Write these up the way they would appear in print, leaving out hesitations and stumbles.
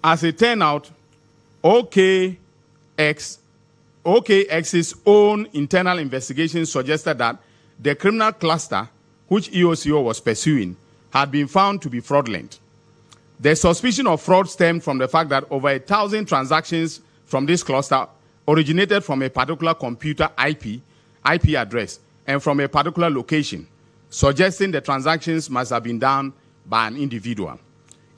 As it turned out, OKX's own internal investigation suggested that the criminal cluster which EOCO was pursuing had been found to be fraudulent. The suspicion of fraud stemmed from the fact that over 1,000 transactions from this cluster originated from a particular computer IP address and from a particular location, suggesting the transactions must have been done by an individual.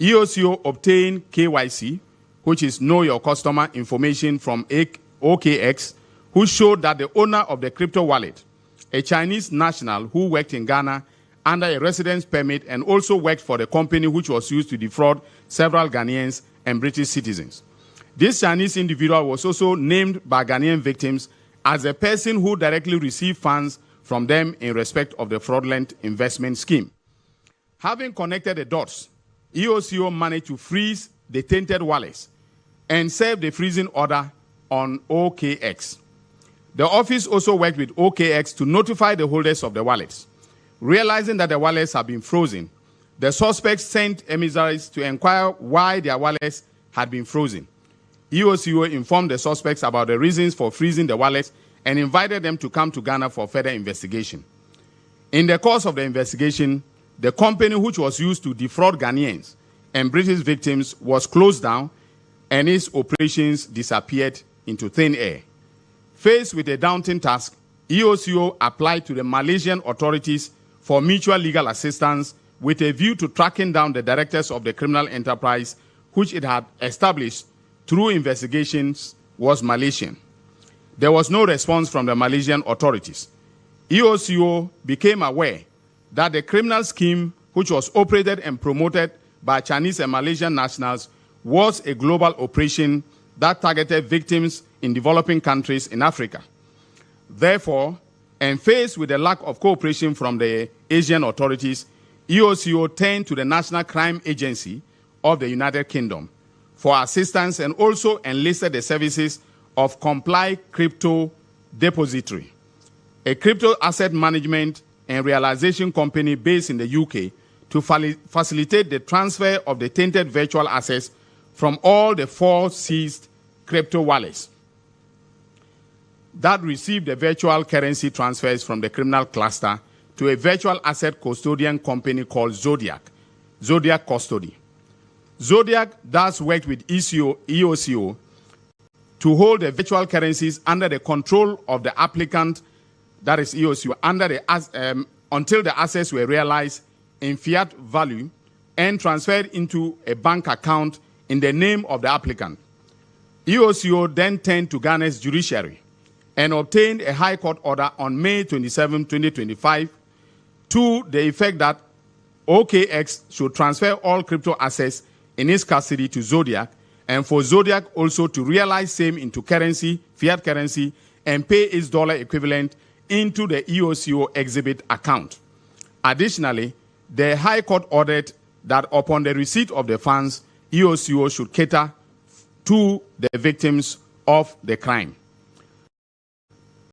EOCO obtained KYC, which is Know Your Customer information from OKX, who showed that the owner of the crypto wallet, a Chinese national who worked in Ghana under a residence permit and also worked for the company which was used to defraud several Ghanaians and British citizens. This Chinese individual was also named by Ghanaian victims as the person who directly received funds from them in respect of the fraudulent investment scheme. Having connected the dots, EOCO managed to freeze the tainted wallets and served the freezing order on OKX. The office also worked with OKX to notify the holders of the wallets. Realizing that the wallets had been frozen, the suspects sent emissaries to inquire why their wallets had been frozen. EOCO informed the suspects about the reasons for freezing the wallets and invited them to come to Ghana for further investigation. In the course of the investigation, the company which was used to defraud Ghanaians and British victims was closed down and its operations disappeared into thin air. Faced with a daunting task, EOCO applied to the Malaysian authorities for mutual legal assistance with a view to tracking down the directors of the criminal enterprise which it had established through investigations was Malaysian. There was no response from the Malaysian authorities. EOCO became aware that the criminal scheme, which was operated and promoted by Chinese and Malaysian nationals, was a global operation that targeted victims in developing countries in Africa. Therefore, and faced with the lack of cooperation from the Asian authorities, EOCO turned to the National Crime Agency of the United Kingdom for assistance and also enlisted the services of Comply Crypto Depository, a crypto asset management and realization company based in the UK, to facilitate the transfer of the tainted virtual assets from all the 4 seized crypto wallets that received the virtual currency transfers from the criminal cluster to a virtual asset custodian company called Zodiac Custody. Zodiac thus worked with EOCO to hold the virtual currencies under the control of the applicant, that is EOCO, until the assets were realized in fiat value and transferred into a bank account in the name of the applicant. EOCO then turned to Ghana's judiciary and obtained a High Court order on May 27, 2025, to the effect that OKX should transfer all crypto assets in its custody to Zodiac, and for Zodiac also to realize same into currency, fiat currency, and pay its dollar equivalent into the EOCO exhibit account. Additionally, the High Court ordered that upon the receipt of the funds, EOCO should cater to the victims of the crime.